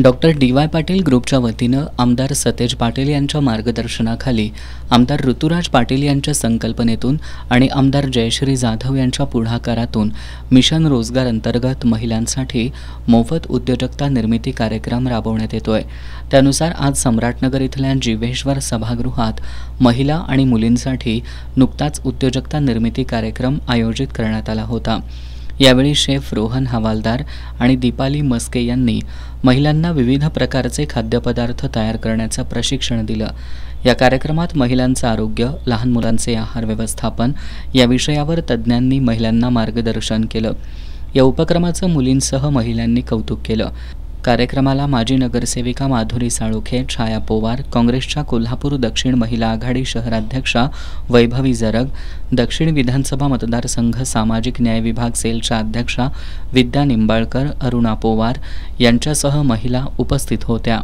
Doctor DY. Patil ग्रुपच्या वतीनं आमदार सतेज पाटील यांच्या मार्गदर्शनाखाली आमदार ऋतुराज पाटील यांच्या संकल्पनेतून आणि आमदार जयश्री जाधव यांच्या पुढाकारातून मिशन रोजगार अंतर्गत महिलांसाठी मोफत उद्योजकता निर्मिती कार्यक्रम राबवण्यात येतोय। त्यानुसार आज सम्राटनगर इथल्या जीवेश्वर सभागृहात महिला आणि मुलींसाठी नुकताच उद्योजकता निर्मिती कार्यक्रम आयोजित करण्यात आला होता। यावेळी शेफ रोहन हवालदार आणि दीपाली मस्के यांनी महिलांना विविध प्रकारचे खाद्यपदार्थ तयार करण्याचं प्रशिक्षण दिलं। या कार्यक्रमात महिलांचं आरोग्य, लहान मुलांचे आहार व्यवस्थापन या विषयावर तज्ज्ञांनी महिलांना मार्गदर्शन केलं। या उपक्रमाचं मुलींसह महिलांनी कौतुक केलं। कार्यक्रमाला माजी नगरसेविका माधुरी साळुखे, छाया पोवार, काँग्रेसच्या कोल्हापूर दक्षिण महिला आघाडी शहराध्यक्षा वैभवी जरग, दक्षिण विधानसभा मतदारसंघ सामाजिक न्याय विभाग सेलच्या अध्यक्षा विद्या निंबाळकर, अरुणा पोवार यांच्यासह महिला उपस्थित होत्या।